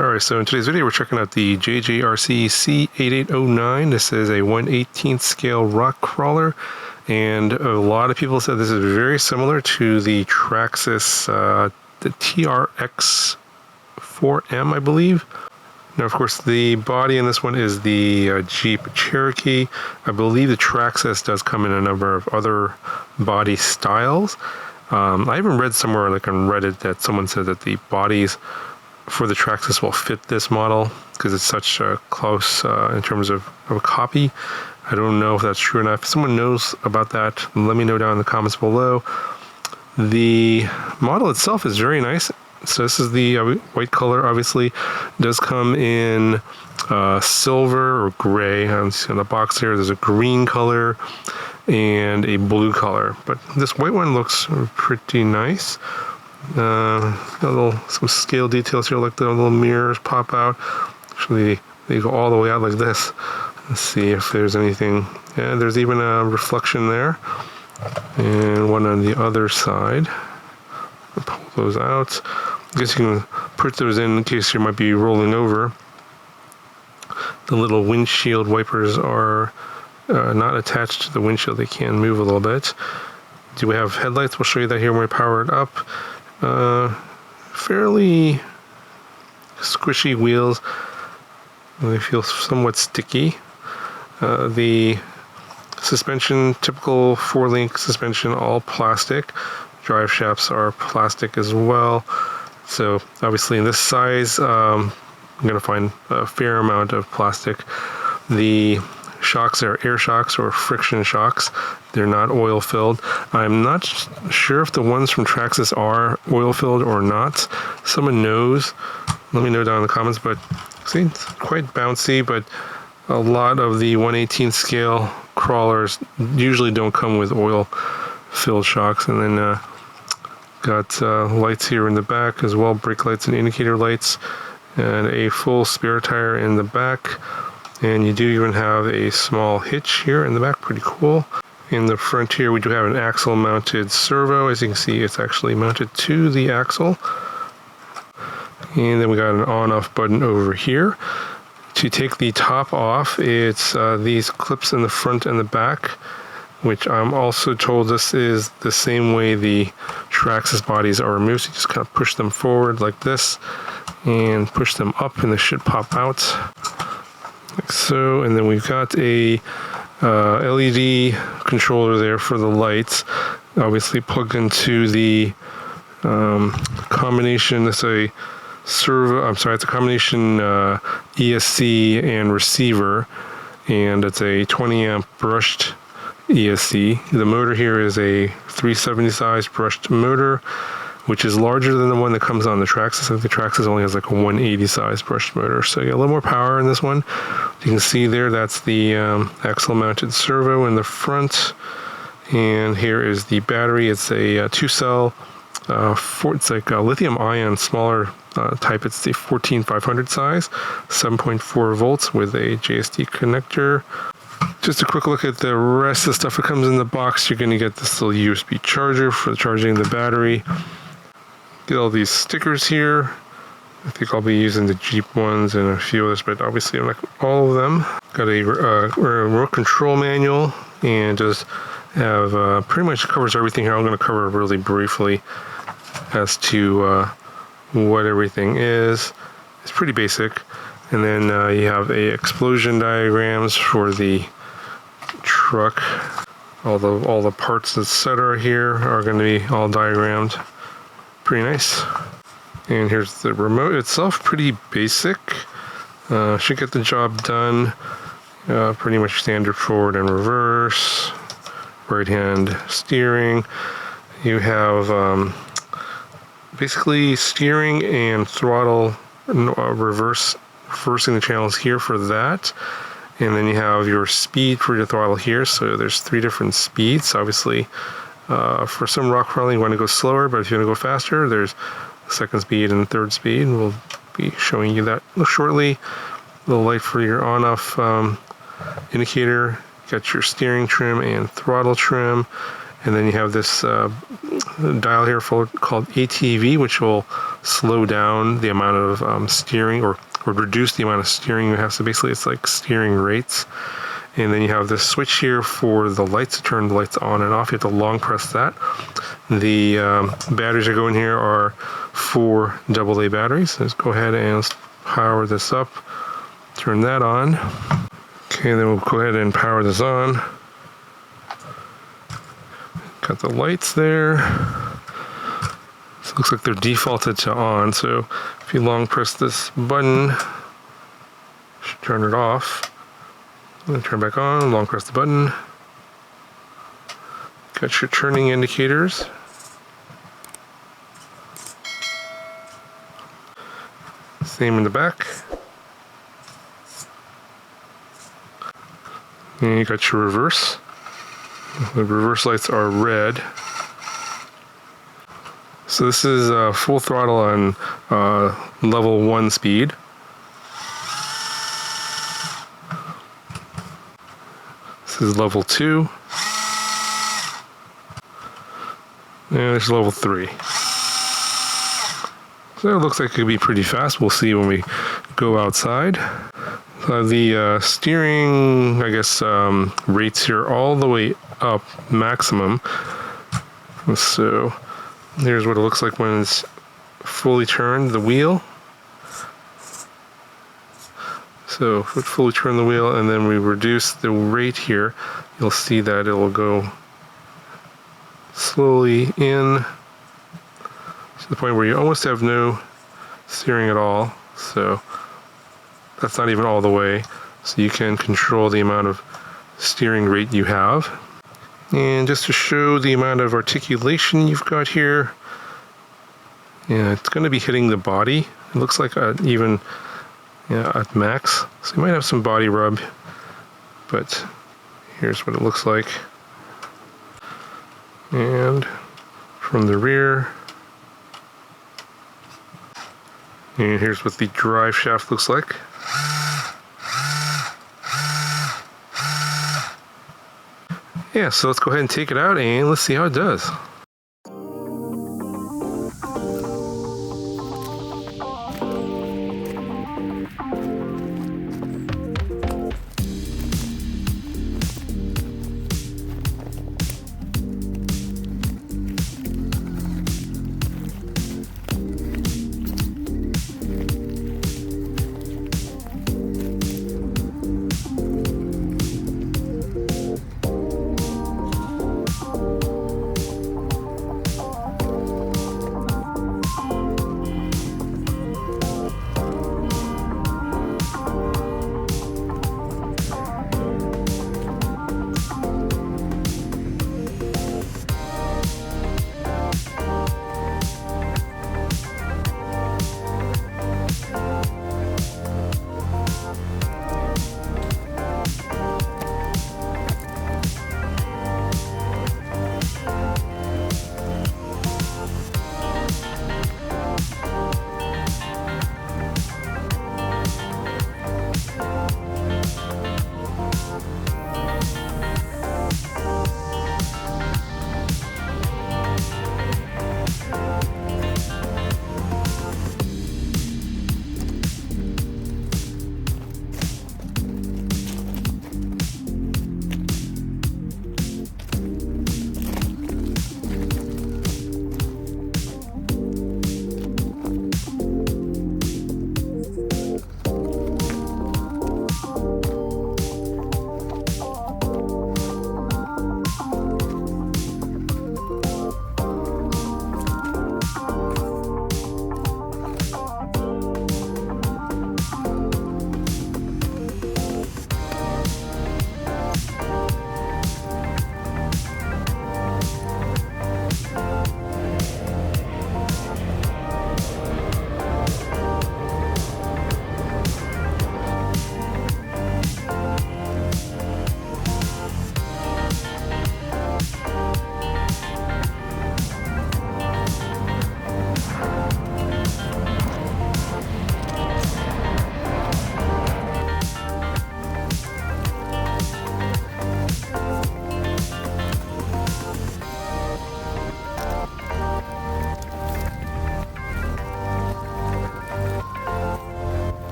Alright, so in today's video we're checking out the JJRC C8809. This is a 1/18th scale rock crawler, and a lot of people said this is very similar to the Traxxas, the TRX4M, I believe. Now, of course, the body in this one is the Jeep Cherokee. I believe the Traxxas does come in a number of other body styles. I even read somewhere, like on Reddit, that someone said that the bodies for the Traxxas will fit this model because it's such close in terms of a copy. I don't know if that's true or not. If someone knows about that, let me know down in the comments below. The model itself is very nice. So this is the white color. Obviously, it does come in silver or gray. On the box here, there's a green color and a blue color. But this white one looks pretty nice. Some scale details here, like the little mirrors pop out. Actually, they go all the way out like this. Let's see if there's anything. Yeah, there's even a reflection there, and one on the other side. I'll pull those out. I guess you can put those in case you might be rolling over. The little windshield wipers are not attached to the windshield. They can move a little bit. Do we have headlights? We'll show you that here when we power it up. Fairly squishy wheels. They feel somewhat sticky. The suspension, typical 4-link suspension, all plastic. Drive shafts are plastic as well. So obviously in this size, I'm going to find a fair amount of plastic. The shocks are air shocks or friction shocks. They're not oil filled. I'm not sure if the ones from Traxxas are oil filled or not. Someone knows, let me know down in the comments. But see, it's quite bouncy, but a lot of the 1/18th scale crawlers usually don't come with oil filled shocks. And then got lights here in the back as well, brake lights and indicator lights, and a full spare tire in the back. And you do even have a small hitch here in the back, pretty cool. In the front here, we do have an axle mounted servo. As you can see, it's actually mounted to the axle. And then we got an on-off button over here. To take the top off, it's these clips in the front and the back, which I'm also told this is the same way the Traxxas bodies are removed. So you just kind of push them forward like this and push them up, and they should pop out. Like so. And then we've got a LED controller there for the lights, obviously plugged into the combination. It's a servo. I'm sorry, it's a combination ESC and receiver, and it's a 20 amp brushed ESC. The motor here is a 370 size brushed motor, which is larger than the one that comes on the Traxxas. I think the Traxxas only has like a 180 size brushed motor, so you get a little more power in this one. You can see there, that's the axle mounted servo in the front, and here is the battery. It's a 2-cell, it's like a lithium ion, smaller type. It's the 14500 size, 7.4 volts with a JST connector. Just a quick look at the rest of the stuff that comes in the box. You're going to get this little USB charger for charging the battery. Get all these stickers here. I think I'll be using the Jeep ones and a few others, but obviously I'm not all of them. Got a remote control manual, and just have pretty much covers everything here. I'm going to cover really briefly as to what everything is. It's pretty basic. And then you have explosion diagrams for the truck. All the parts, etc. here are going to be all diagrammed. Pretty nice. And here's the remote itself, pretty basic. Should get the job done. Pretty much standard forward and reverse. Right hand steering. You have basically steering and throttle reversing the channels here for that. And then you have your speed for your throttle here. So there's 3 different speeds. Obviously, for some rock crawling, you want to go slower, but if you want to go faster, there's second speed and third speed. We'll be showing you that shortly. The light for your on-off indicator. Got your steering trim and throttle trim. And then you have this dial here called ATV, which will slow down the amount of steering or reduce the amount of steering you have. So basically it's like steering rates. And then you have this switch here for the lights to turn the lights on and off. You have to long press that. The batteries that go in here are 4 AA batteries. Let's go ahead and let's power this up. Turn that on. Okay, then we'll go ahead and power this on. Got the lights there. So it looks like they're defaulted to on. So if you long press this button, should turn it off. Then turn back on, long press the button. Got your turning indicators. Same in the back. And you got your reverse. The reverse lights are red. So this is full throttle on level 1 speed. This is level 2. And there's level 3. So it looks like it could be pretty fast. We'll see when we go outside. The steering, I guess, rates here all the way up maximum. So here's what it looks like when it's fully turned, the wheel. So if we fully turn the wheel and then we reduce the rate here, you'll see that it will go slowly in to the point where you almost have no steering at all. So that's not even all the way. So you can control the amount of steering rate you have. And just to show the amount of articulation you've got here, yeah, it's going to be hitting the body. It looks like even at max. So you might have some body rub, but here's what it looks like. And from the rear, and here's what the drive shaft looks like. Yeah, so let's go ahead and take it out and let's see how it does.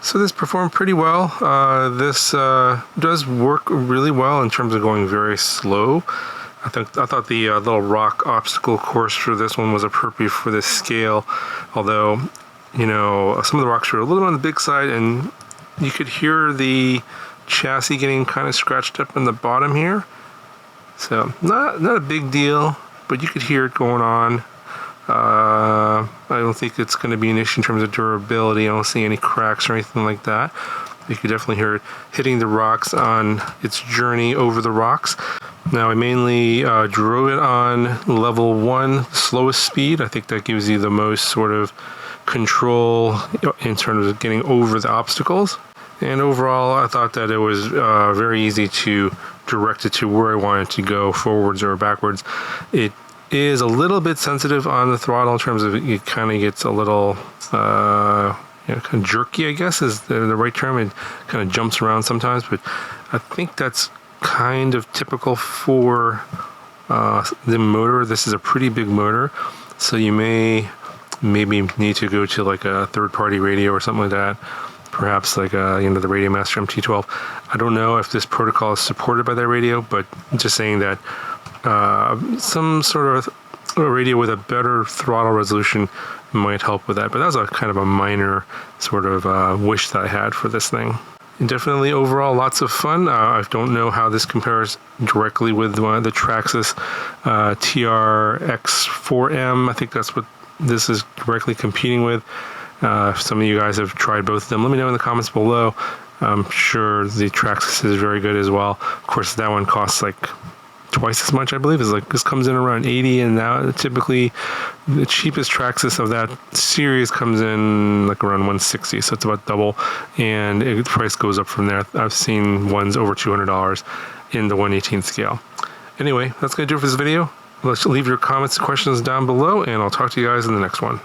So this performed pretty well. This does work really well in terms of going very slow. I thought the little rock obstacle course for this one was appropriate for this scale, although, you know, some of the rocks were a little on the big side, and you could hear the chassis getting kind of scratched up in the bottom here. So not a big deal, but you could hear it going on. I don't think it's going to be an issue in terms of durability. I don't see any cracks or anything like that. You could definitely hear it hitting the rocks on its journey over the rocks. Now I mainly drove it on level 1, slowest speed. I think that gives you the most sort of control in terms of getting over the obstacles. And overall, I thought that it was very easy to direct it to where I wanted to go, forwards or backwards. It is a little bit sensitive on the throttle in terms of it kind of gets a little kind of jerky, I guess is the right term. It kind of jumps around sometimes, but I think that's kind of typical for the motor. This is a pretty big motor, so you maybe need to go to like a third-party radio or something like that. Perhaps like the Radio Master MT12. I don't know if this protocol is supported by that radio, but just saying that some sort of a radio with a better throttle resolution might help with that. But that was a kind of a minor sort of wish that I had for this thing. And definitely overall lots of fun. I don't know how this compares directly with one of the Traxxas TRX4M. I think that's what this is directly competing with. If some of you guys have tried both of them, let me know in the comments below. I'm sure the Traxxas is very good as well. Of course, that one costs like twice as much, I believe. It's like this comes in around 80, and now typically the cheapest Traxxas of that series comes in like around 160, so it's about double, and the price goes up from there. I've seen ones over $200 in the 1/18 scale. Anyway, that's gonna do it for this video. Let's leave your comments and questions down below, and I'll talk to you guys in the next one.